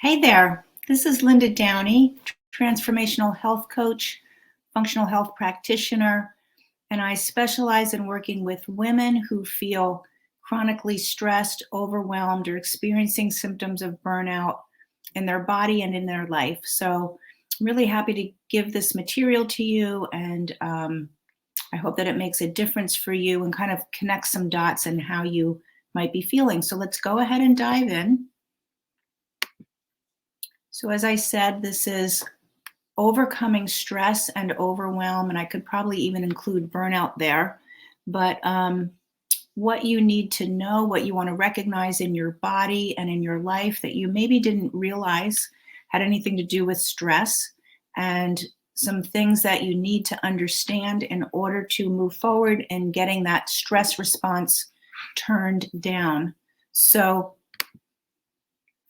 Hey there, this is Linda Downey, transformational health coach, functional health practitioner, and I specialize in working with women who feel chronically stressed, overwhelmed, or experiencing symptoms of burnout in their body and in their life. So I'm really happy to give this material to you, and I hope that it makes a difference for you and kind of connects some dots in how you might be feeling. So let's go ahead and dive in. So, as I said, this is overcoming stress and overwhelm, and I could probably even include burnout there. But what you need to know, what you want to recognize in your body and in your life that you maybe didn't realize had anything to do with stress, and some things that you need to understand in order to move forward in getting that stress response turned down. So,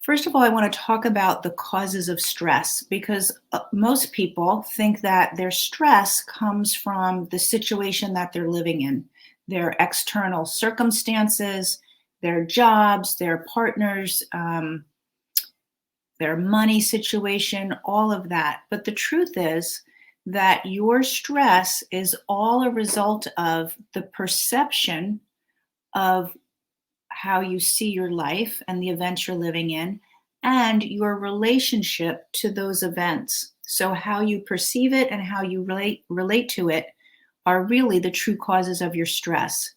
first of all, I want to talk about the causes of stress because most people think that their stress comes from the situation that they're living in, their external circumstances, their jobs, their partners, their money situation, all of that. But the truth is that your stress is all a result of the perception of how you see your life and the events you're living in, and your relationship to those events. So, how you perceive it and how you relate to it are really the true causes of your stress.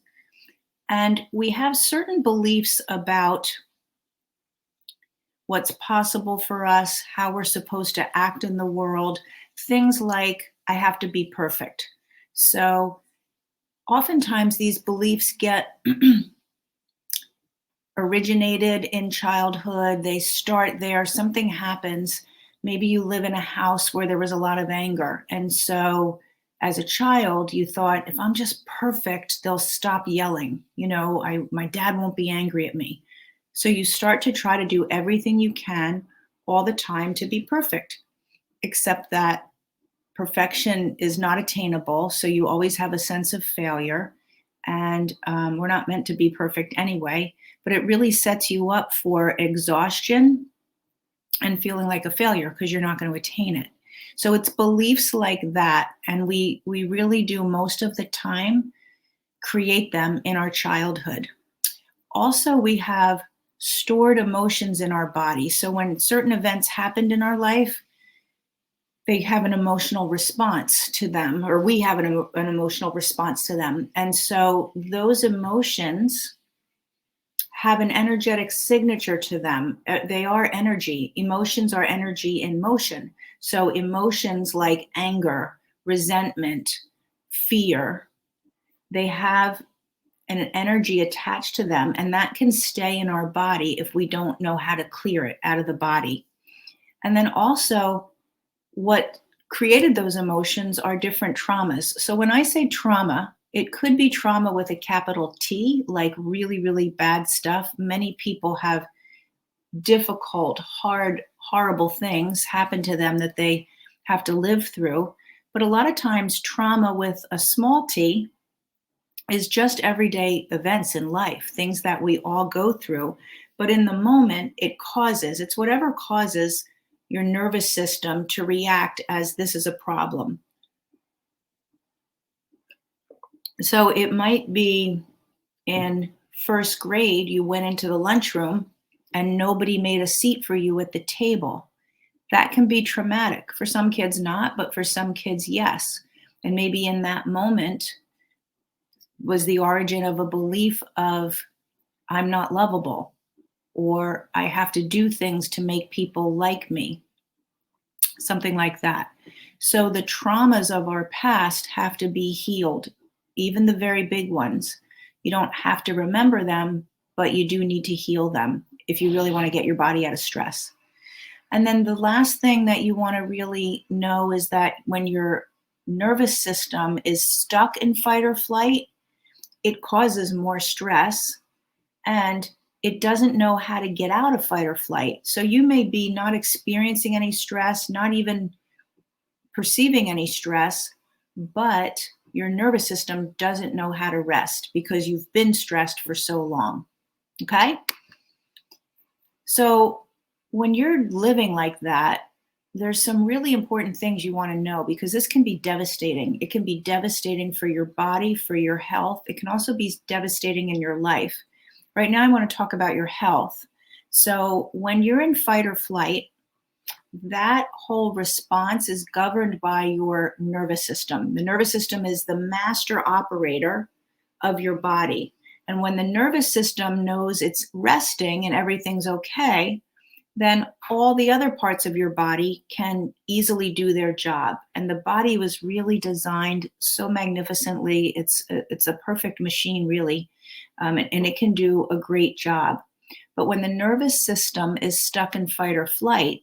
And we have certain beliefs about what's possible for us, how we're supposed to act in the world, things like, I have to be perfect. So, oftentimes these beliefs get originated in childhood. They start there, something happens. Maybe you live in a house where there was a lot of anger. And so as a child, you thought, if I'm just perfect, they'll stop yelling. My dad won't be angry at me. So you start to try to do everything you can all the time to be perfect, except that perfection is not attainable. So you always have a sense of failure. And we're not meant to be perfect anyway, but it really sets you up for exhaustion and feeling like a failure because you're not going to attain it. So it's beliefs like that. And we really do most of the time create them in our childhood. Also, we have stored emotions in our body. So when certain events happened in our life, they have an emotional response to them, or we have an emotional response to them. And so those emotions have an energetic signature to them. They are energy. Emotions are energy in motion. So emotions like anger, resentment, fear, they have an energy attached to them, and that can stay in our body if we don't know how to clear it out of the body. And then also, what created those emotions are different traumas. So when I say trauma, it could be trauma with a capital T, like really, really bad stuff. Many people have difficult, hard, horrible things happen to them that they have to live through. But a lot of times, trauma with a small t is just everyday events in life, things that we all go through. But in the moment, it's whatever causes your nervous system to react as this is a problem. So it might be in first grade, you went into the lunchroom and nobody made a seat for you at the table. That can be traumatic. For some kids, not, but for some kids, yes. And maybe in that moment was the origin of a belief of, I'm not lovable, or I have to do things to make people like me, something like that. So the traumas of our past have to be healed, even the very big ones. You don't have to remember them, but you do need to heal them if you really want to get your body out of stress. And then the last thing that you want to really know is that when your nervous system is stuck in fight or flight, it causes more stress and it doesn't know how to get out of fight or flight. So you may be not experiencing any stress, not even perceiving any stress, but your nervous system doesn't know how to rest because you've been stressed for so long. Okay? So When you're living like that, there's some really important things you want to know because this can be devastating. It can be devastating for your body, for your health. It can also be devastating in your life. Right now, I want to talk about your health. So, when you're in fight or flight, that whole response is governed by your nervous system. The nervous system is the master operator of your body. And when the nervous system knows it's resting and everything's okay, then all the other parts of your body can easily do their job. And the body was really designed so magnificently. It's a perfect machine, really, and it can do a great job. But when the nervous system is stuck in fight or flight,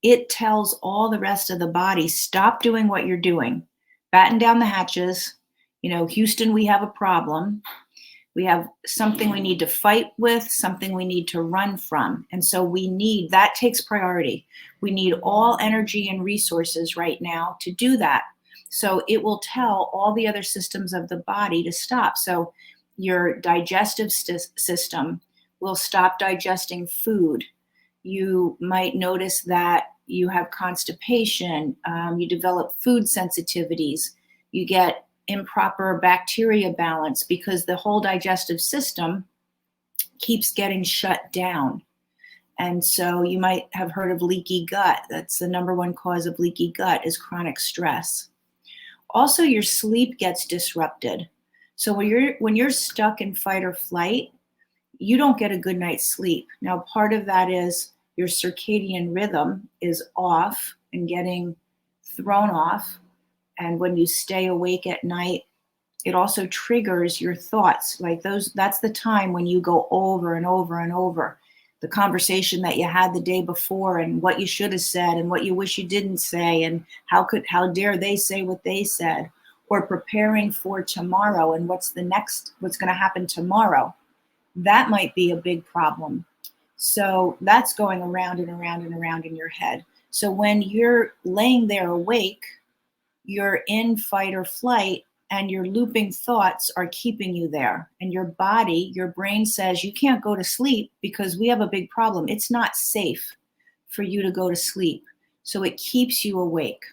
it tells all the rest of the body, stop doing what you're doing, batten down the hatches. Houston, we have a problem. We have something we need to fight with, something we need to run from. And so that takes priority. We need all energy and resources right now to do that. So it will tell all the other systems of the body to stop. So your digestive system will stop digesting food. You might notice that you have constipation, you develop food sensitivities, you get improper bacteria balance because the whole digestive system keeps getting shut down. And so you might have heard of leaky gut. That's the number one cause of leaky gut is chronic stress. Also, your sleep gets disrupted. So when you're stuck in fight or flight, you don't get a good night's sleep. Now, part of that is your circadian rhythm is off and getting thrown off. And when you stay awake at night, it also triggers your thoughts. That's the time when you go over and over and over the conversation that you had the day before and what you should have said and what you wish you didn't say and how dare they say what they said, or preparing for tomorrow and what's going to happen tomorrow. That might be a big problem. So that's going around and around and around in your head. So when you're laying there awake, you're in fight or flight and your looping thoughts are keeping you there. And your brain says, you can't go to sleep because we have a big problem. It's not safe for you to go to sleep. So it keeps you awake.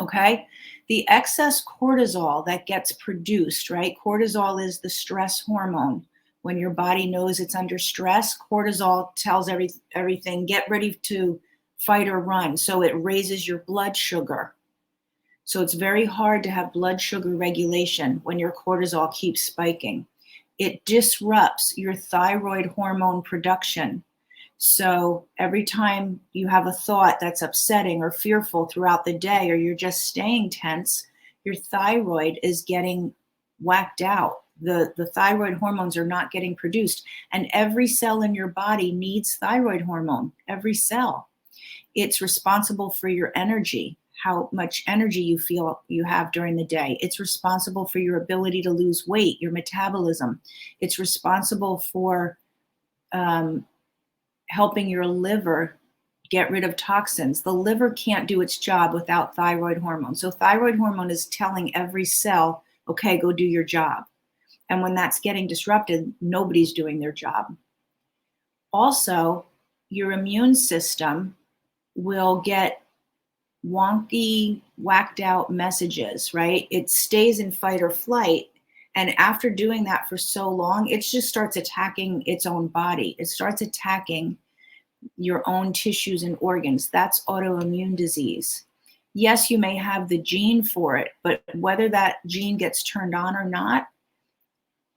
Okay? The excess cortisol that gets produced, right? Cortisol is the stress hormone. When your body knows it's under stress, cortisol tells everything, get ready to fight or run. So it raises your blood sugar. So it's very hard to have blood sugar regulation when your cortisol keeps spiking. It disrupts your thyroid hormone production. So every time you have a thought that's upsetting or fearful throughout the day, or you're just staying tense, your thyroid is getting whacked out. The thyroid hormones are not getting produced. And every cell in your body needs thyroid hormone, every cell. It's responsible for your energy, how much energy you feel you have during the day. It's responsible for your ability to lose weight, your metabolism. It's responsible for helping your liver get rid of toxins. The liver can't do its job without thyroid hormone. So thyroid hormone is telling every cell, okay, go do your job. And when that's getting disrupted, nobody's doing their job. Also, your immune system will get wonky, whacked out messages, right? It stays in fight or flight. And after doing that for so long, it just starts attacking its own body. It starts attacking your own tissues and organs. That's autoimmune disease. Yes, you may have the gene for it, but whether that gene gets turned on or not,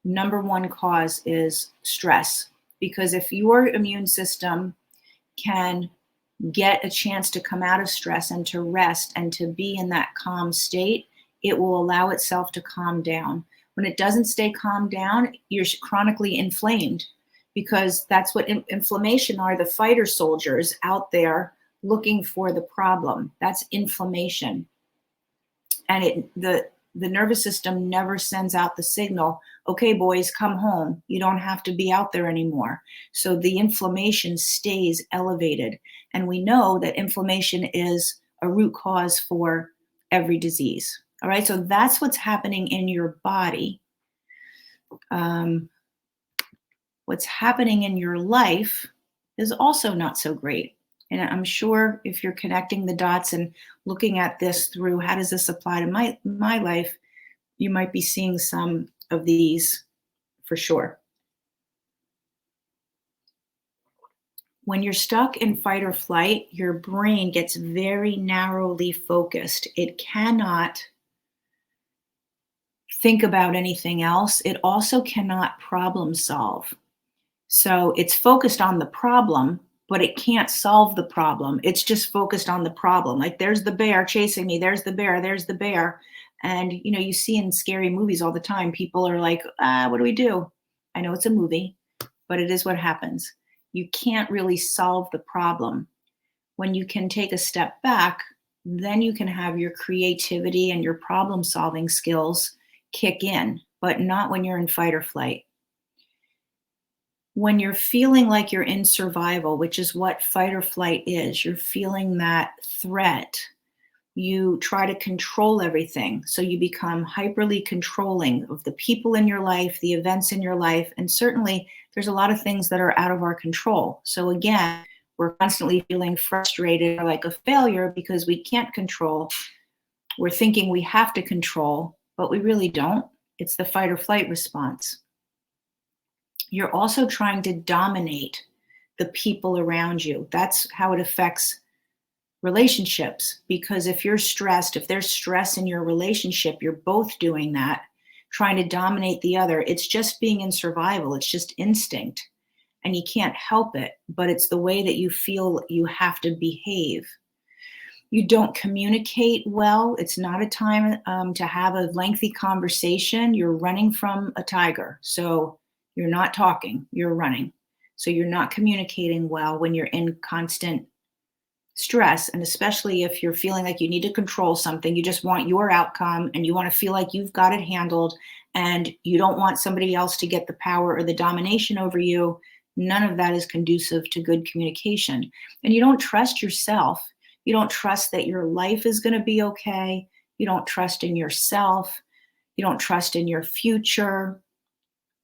number one cause is stress. Because if your immune system can get a chance to come out of stress and to rest and to be in that calm state, it will allow itself to calm down. When it doesn't stay calmed down, you're chronically inflamed, because that's what inflammation are, the fighter soldiers out there looking for the problem. That's inflammation. And the nervous system never sends out the signal, okay, boys, come home. You don't have to be out there anymore. So the inflammation stays elevated. And we know that inflammation is a root cause for every disease. All right, so that's what's happening in your body. What's happening in your life is also not so great. And I'm sure if you're connecting the dots and looking at this through how does this apply to my life, you might be seeing some of these for sure. When you're stuck in fight or flight, your brain gets very narrowly focused. It cannot think about anything else. It also cannot problem solve. So it's focused on the problem, but it can't solve the problem. It's just focused on the problem. Like there's the bear chasing me, there's the bear, there's the bear. And you see in scary movies all the time, people are like, what do we do? I know it's a movie, but it is what happens. You can't really solve the problem. When you can take a step back, then you can have your creativity and your problem solving skills kick in, but not when you're in fight or flight. When you're feeling like you're in survival, which is what fight or flight is, you're feeling that threat. You try to control everything. So you become hyperly controlling of the people in your life, the events in your life, and certainly there's a lot of things that are out of our control. So again, we're constantly feeling frustrated or like a failure because we can't control. We're thinking we have to control, but we really don't. It's the fight or flight response. You're also trying to dominate the people around you. That's how it affects relationships. Because if you're stressed, if there's stress in your relationship, you're both doing that, trying to dominate the other. It's just being in survival, it's just instinct. And you can't help it, but it's the way that you feel you have to behave. You don't communicate well. It's not a time to have a lengthy conversation. You're running from a tiger. So you're not talking, you're running. So you're not communicating well when you're in constant stress. And especially if you're feeling like you need to control something, you just want your outcome and you want to feel like you've got it handled and you don't want somebody else to get the power or the domination over you. None of that is conducive to good communication. And you don't trust yourself. You don't trust that your life is going to be okay. You don't trust in yourself. You don't trust in your future.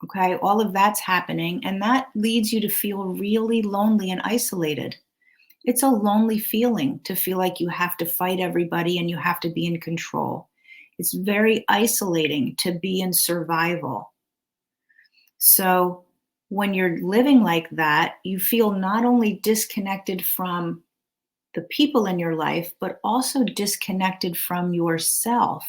Okay, all of that's happening, and that leads you to feel really lonely and isolated. It's a lonely feeling to feel like you have to fight everybody and you have to be in control. It's very isolating to be in survival. So, when you're living like that, you feel not only disconnected from the people in your life, but also disconnected from yourself.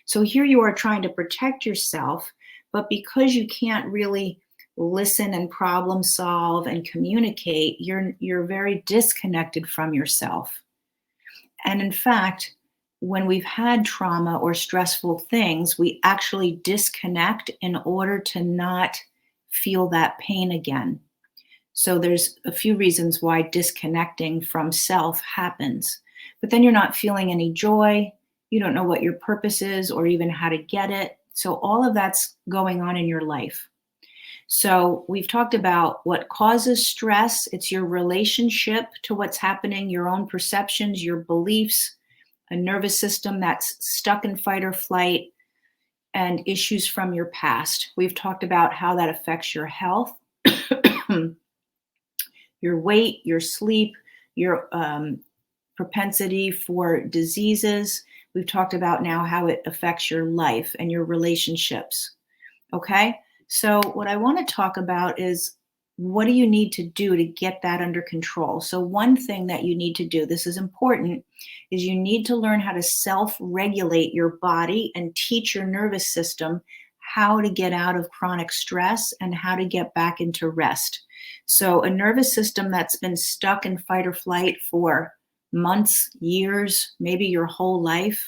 So here you are trying to protect yourself, but because you can't really listen and problem solve and communicate, you're very disconnected from yourself. And in fact, when we've had trauma or stressful things, we actually disconnect in order to not feel that pain again. So there's a few reasons why disconnecting from self happens. But then you're not feeling any joy. You don't know what your purpose is or even how to get it. So all of that's going on in your life. So we've talked about what causes stress. It's your relationship to what's happening, your own perceptions, your beliefs, a nervous system that's stuck in fight or flight, and issues from your past. We've talked about how that affects your health, your weight, your sleep, your propensity for diseases. We've talked about now how it affects your life and your relationships. Okay, so what I want to talk about is what do you need to do to get that under control? So one thing that you need to do, this is important, is you need to learn how to self-regulate your body and teach your nervous system how to get out of chronic stress and how to get back into rest. So a nervous system that's been stuck in fight or flight for months, years, maybe your whole life,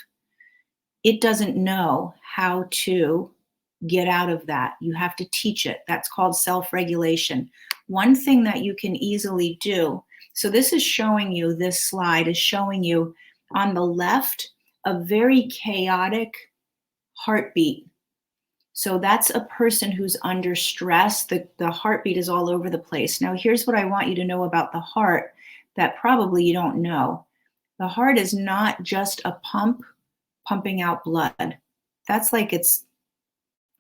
it doesn't know how to get out of that. You have to teach it. That's called self-regulation. One thing that you can easily do, so this is showing you, this slide is showing you on the left, a very chaotic heartbeat. So that's a person who's under stress. The heartbeat is all over the place. Now, here's what I want you to know about the heart that probably you don't know. The heart is not just a pump pumping out blood. That's like its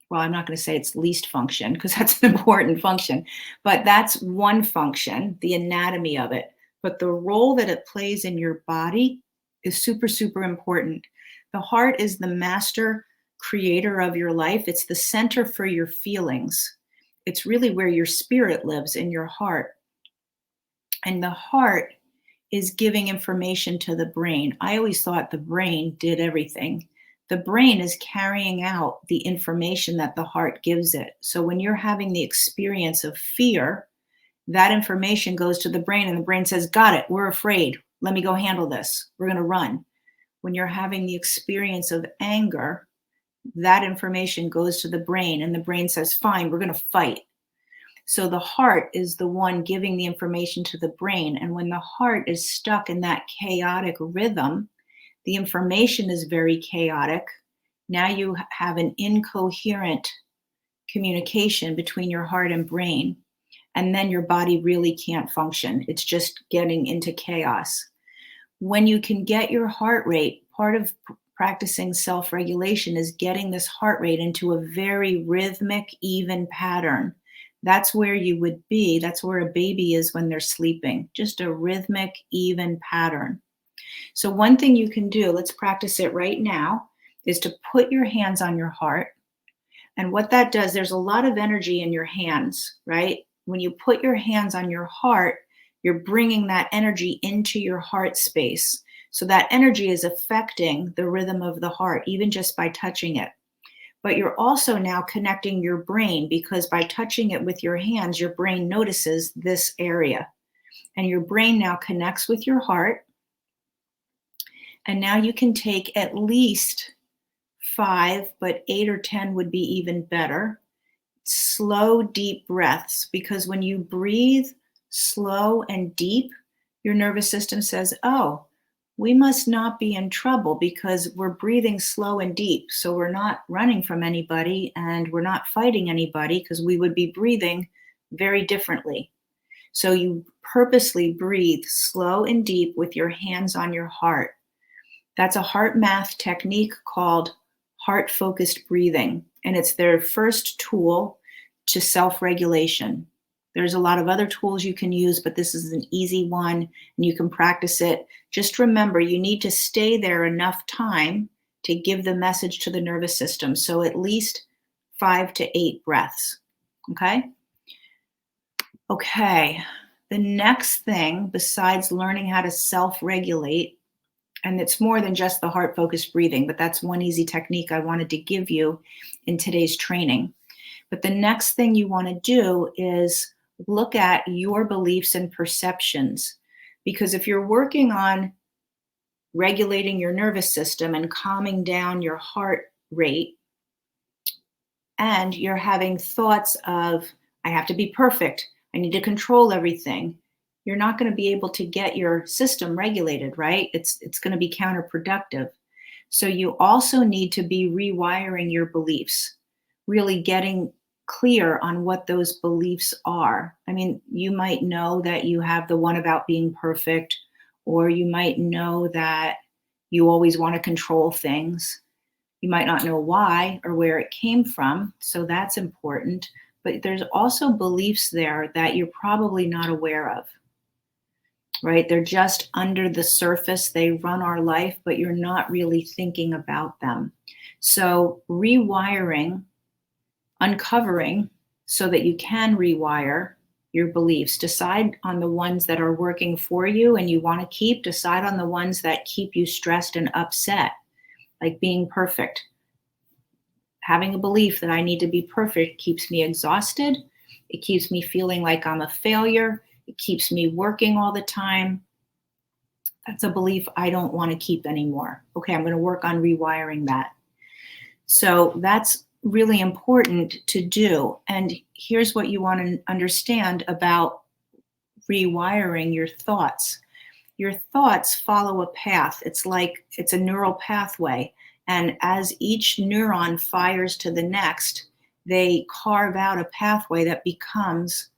well, I'm not going to say it's least function because that's an important function, but that's one function, the anatomy of it. But the role that it plays in your body is super, super important. The heart is the master creator of your life, it's the center for your feelings. It's really where your spirit lives, in your heart. And the heart is giving information to the brain. I always thought the brain did everything. The brain is carrying out the information that the heart gives it. So when you're having the experience of fear, that information goes to the brain and the brain says, got it, we're afraid. Let me go handle this. We're going to run. When you're having the experience of anger, that information goes to the brain and the brain says, fine, we're going to fight. So the heart is the one giving the information to the brain. And when the heart is stuck in that chaotic rhythm, the information is very chaotic. Now you have an incoherent communication between your heart and brain. And then your body really can't function. It's just getting into chaos. When you can get your heart rate, part of practicing self-regulation is getting this heart rate into a very rhythmic, even pattern. That's where you would be. That's where a baby is when they're sleeping, just a rhythmic, even pattern. So one thing you can do, let's practice it right now, is to put your hands on your heart. And what that does, there's a lot of energy in your hands, right? When you put your hands on your heart, you're bringing that energy into your heart space. So that energy is affecting the rhythm of the heart, even just by touching it. But you're also now connecting your brain, because by touching it with your hands, your brain notices this area. And your brain now connects with your heart. And now you can take at least 5, but 8 or 10 would be even better. Slow, deep breaths, because when you breathe slow and deep, your nervous system says, oh, we must not be in trouble because we're breathing slow and deep. So we're not running from anybody and we're not fighting anybody, because we would be breathing very differently. So you purposely breathe slow and deep with your hands on your heart. That's a heart math technique called heart-focused breathing. And it's their first tool to self-regulation. There's a lot of other tools you can use, but this is an easy one and you can practice it. Just remember, you need to stay there enough time to give the message to the nervous system. So at least 5 to 8 breaths, okay? Okay, the next thing, besides learning how to self-regulate, and it's more than just the heart-focused breathing, but that's one easy technique I wanted to give you in today's training. But the next thing you want to do is look at your beliefs and perceptions. Because if you're working on regulating your nervous system and calming down your heart rate, and you're having thoughts of, I have to be perfect, I need to control everything, you're not going to be able to get your system regulated, right? It's going to be counterproductive. So you also need to be rewiring your beliefs, really getting clear on what those beliefs are. I mean, you might know that you have the one about being perfect, or you might know that you always want to control things. You might not know why or where it came from, so that's important. But there's also beliefs there that you're probably not aware of, right? They're just under the surface. They run our life, but you're not really thinking about them. So rewiring, uncovering so that you can rewire your beliefs. Decide on the ones that are working for you and you want to keep. Decide on the ones that keep you stressed and upset, like being perfect. Having a belief that I need to be perfect keeps me exhausted. It keeps me feeling like I'm a failure. It keeps me working all the time. That's a belief I don't want to keep anymore. Okay, I'm going to work on rewiring that. So that's really important to do. And here's what you want to understand about rewiring your thoughts. Your thoughts follow a path. It's a neural pathway. And as each neuron fires to the next, they carve out a pathway that becomes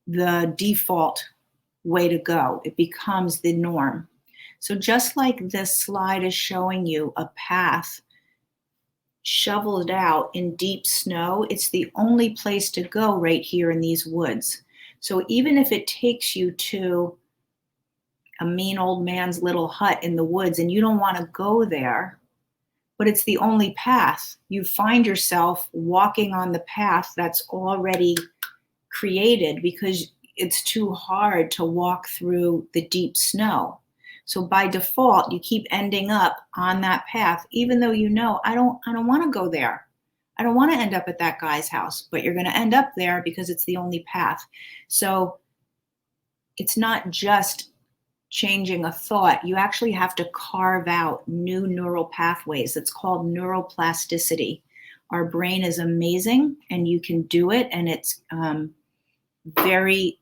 the default way to go. It becomes the norm. So just like this slide is showing you a path shoveled out in deep snow. It's the only place to go right here in these woods. So even if it takes you to a mean old man's little hut in the woods and you don't want to go there, but it's the only path, you find yourself walking on the path that's already created because it's too hard to walk through the deep snow. So by default, you keep ending up on that path, even though you know, I don't want to go there. I don't want to end up at that guy's house, but you're going to end up there because it's the only path. So it's not just changing a thought. You actually have to carve out new neural pathways. It's called neuroplasticity. Our brain is amazing and you can do it. And it's very,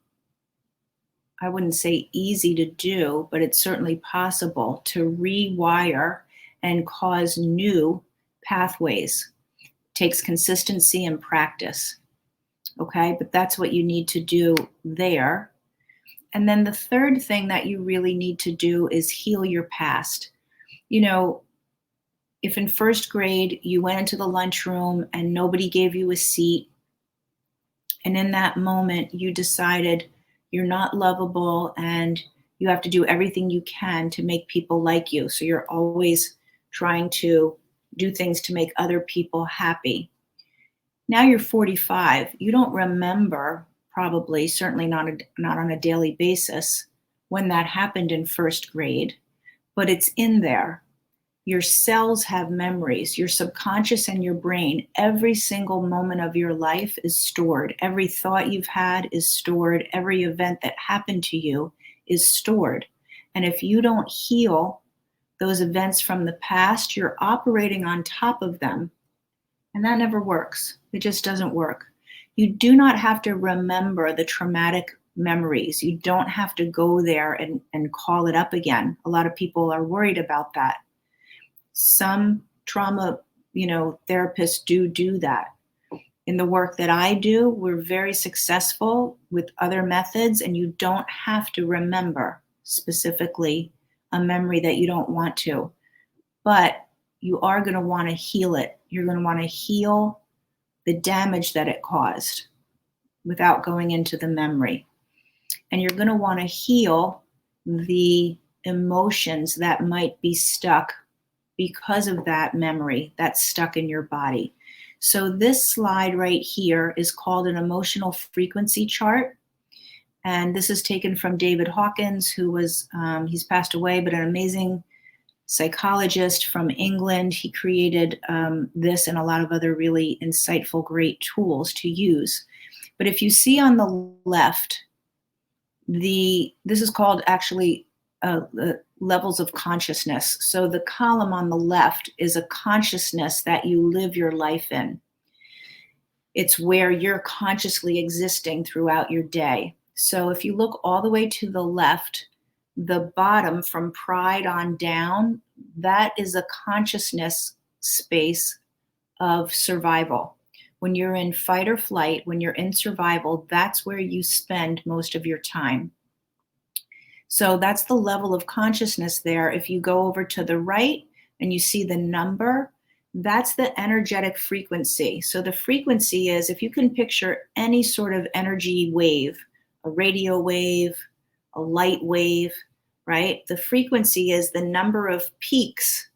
I wouldn't say easy to do, but it's certainly possible to rewire and cause new pathways. It takes consistency and practice. Okay, but that's what you need to do there. And then the third thing that you really need to do is heal your past. You know, if in first grade you went into the lunchroom and nobody gave you a seat, and in that moment you decided you're not lovable and you have to do everything you can to make people like you. So you're always trying to do things to make other people happy. Now you're 45. You don't remember, probably, certainly not on a daily basis, when that happened in first grade, but it's in there. Your cells have memories. Your subconscious and your brain, every single moment of your life is stored. Every thought you've had is stored. Every event that happened to you is stored. And if you don't heal those events from the past, you're operating on top of them. And that never works. It just doesn't work. You do not have to remember the traumatic memories. You don't have to go there and call it up again. A lot of people are worried about that. Some trauma, therapists do that. In the work that I do, we're very successful with other methods, and you don't have to remember specifically a memory that you don't want to. But you are going to want to heal it. You're going to want to heal the damage that it caused without going into the memory. And you're going to want to heal the emotions that might be stuck because of that memory that's stuck in your body. So this slide right here is called an emotional frequency chart. And this is taken from David Hawkins, who was, he's passed away, but an amazing psychologist from England. He created this and a lot of other really insightful, great tools to use. But if you see on the left, this is called actually levels of consciousness. So the column on the left is a consciousness that you live your life in. It's where you're consciously existing throughout your day. So if you look all the way to the left, the bottom from pride on down, that is a consciousness space of survival. When you're in fight or flight, when you're in survival, that's where you spend most of your time. So that's the level of consciousness there. If you go over to the right and you see the number, that's the energetic frequency. So the frequency is, if you can picture any sort of energy wave, a radio wave, a light wave, right? The frequency is the number of peaks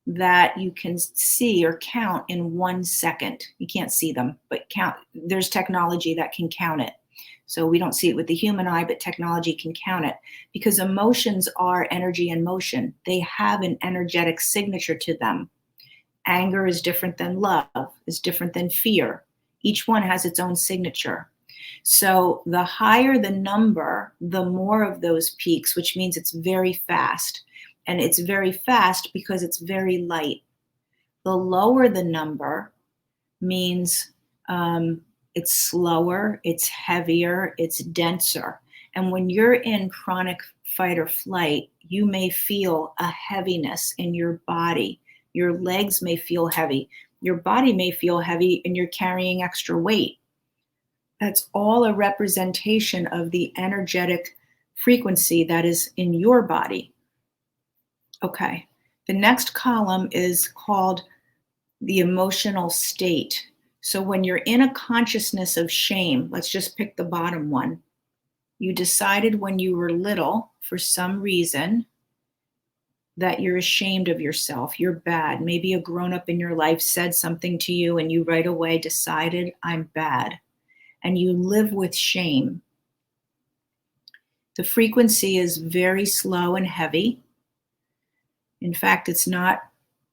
that you can see or count in 1 second. You can't see them, but count. There's technology that can count it. So we don't see it with the human eye, but technology can count it, because emotions are energy in motion. They have an energetic signature to them. Anger is different than love, is different than fear. Each one has its own signature. So the higher the number, the more of those peaks, which means it's very fast. And it's very fast because it's very light. The lower the number means it's slower, it's heavier, it's denser. And when you're in chronic fight or flight, you may feel a heaviness in your body. Your legs may feel heavy. Your body may feel heavy and you're carrying extra weight. That's all a representation of the energetic frequency that is in your body. Okay, the next column is called the emotional state. So when you're in a consciousness of shame, let's just pick the bottom one. You decided when you were little, for some reason, that you're ashamed of yourself, you're bad. Maybe a grown up in your life said something to you and you right away decided, I'm bad. And you live with shame. The frequency is very slow and heavy. In fact, it's not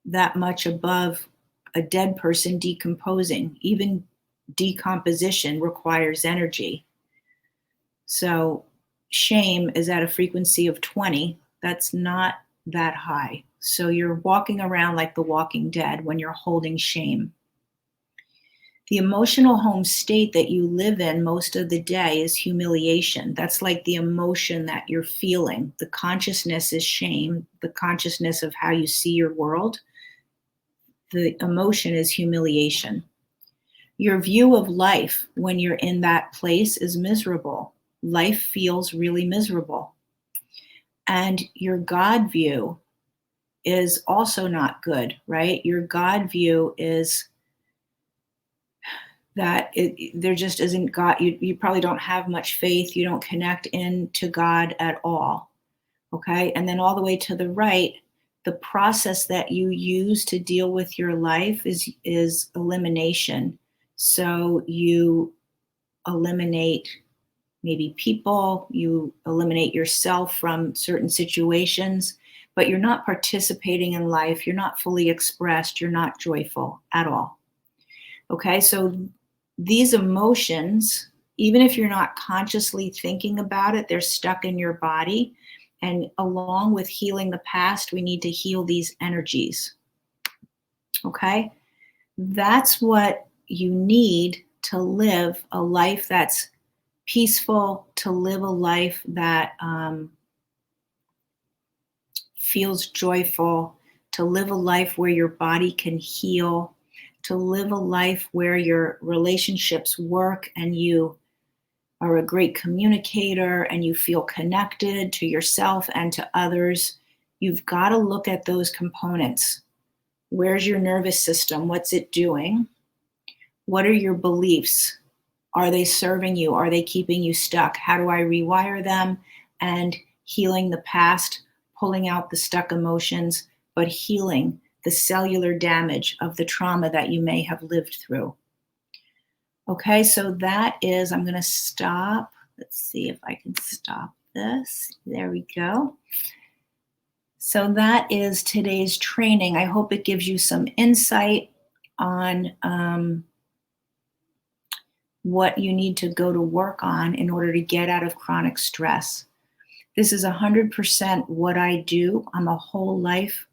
that much above a dead person decomposing. Even decomposition requires energy. So shame is at a frequency of 20. That's not that high. So you're walking around like the walking dead when you're holding shame. The emotional home state that you live in most of the day is humiliation. That's like the emotion that you're feeling. The consciousness is shame, the consciousness of how you see your world. The emotion is humiliation. Your view of life when you're in that place is miserable. Life feels really miserable. And your God view is also not good, right? Your God view is that there just isn't God. You probably don't have much faith. You don't connect into God at all. Okay. And then all the way to the right, the process that you use to deal with your life is elimination. So you eliminate maybe people, you eliminate yourself from certain situations, but you're not participating in life. You're not fully expressed. You're not joyful at all. Okay, so these emotions, even if you're not consciously thinking about it, they're stuck in your body. And along with healing the past, we need to heal these energies. Okay, that's what you need to live a life that's peaceful, to live a life that feels joyful, to live a life where your body can heal, to live a life where your relationships work and you are a great communicator and you feel connected to yourself and to others. You've got to look at those components. Where's your nervous system? What's it doing? What are your beliefs? Are they serving you? Are they keeping you stuck? How do I rewire them? And healing the past, pulling out the stuck emotions, but healing the cellular damage of the trauma that you may have lived through. Okay, so that is, I'm going to stop. Let's see if I can stop this. There we go. So that is today's training. I hope it gives you some insight on what you need to go to work on in order to get out of chronic stress. This is 100% what I do. I'm a whole life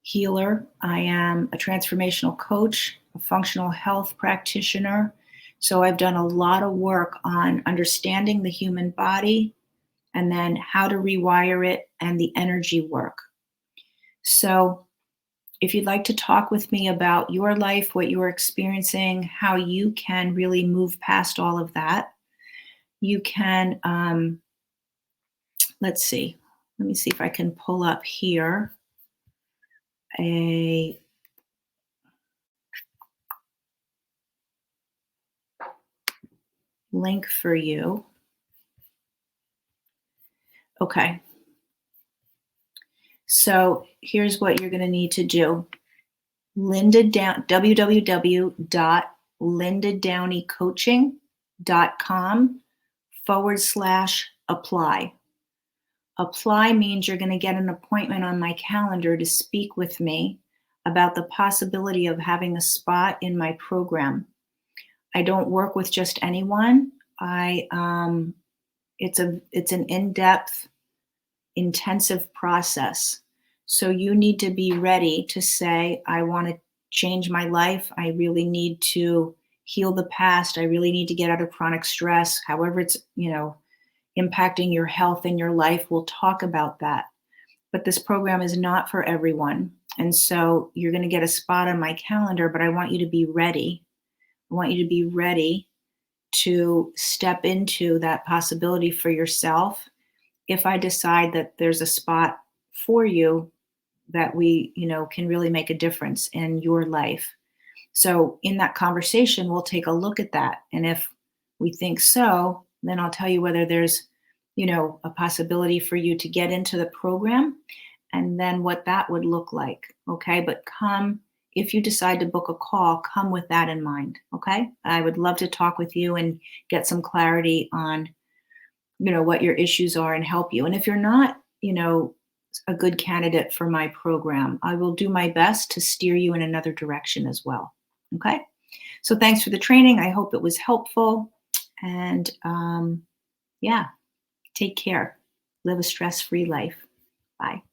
healer. I am a transformational coach, a functional health practitioner. So I've done a lot of work on understanding the human body and then how to rewire it and the energy work. So if you'd like to talk with me about your life, what you're experiencing, how you can really move past all of that, you can, let's see, let me see if I can pull up here a link for you. Okay. So here's what you're going to need to do. www.lindadowneycoaching.com/apply. Apply means you're going to get an appointment on my calendar to speak with me about the possibility of having a spot in my program. I don't work with just anyone. It's an in-depth, intensive process. So you need to be ready to say, I want to change my life. I really need to heal the past. I really need to get out of chronic stress. However it's, impacting your health and your life, we'll talk about that. But this program is not for everyone. And so you're going to get a spot on my calendar, but I want you to be ready. I want you to be ready to step into that possibility for yourself. If I decide that there's a spot for you, that we, can really make a difference in your life. So in that conversation, we'll take a look at that. And if we think so, then I'll tell you whether there's, a possibility for you to get into the program and then what that would look like. Okay. But if you decide to book a call, come with that in mind. Okay. I would love to talk with you and get some clarity on, what your issues are and help you. And if you're not, a good candidate for my program, I will do my best to steer you in another direction as well. Okay. So thanks for the training. I hope it was helpful. And yeah, take care. Live a stress free life. Bye.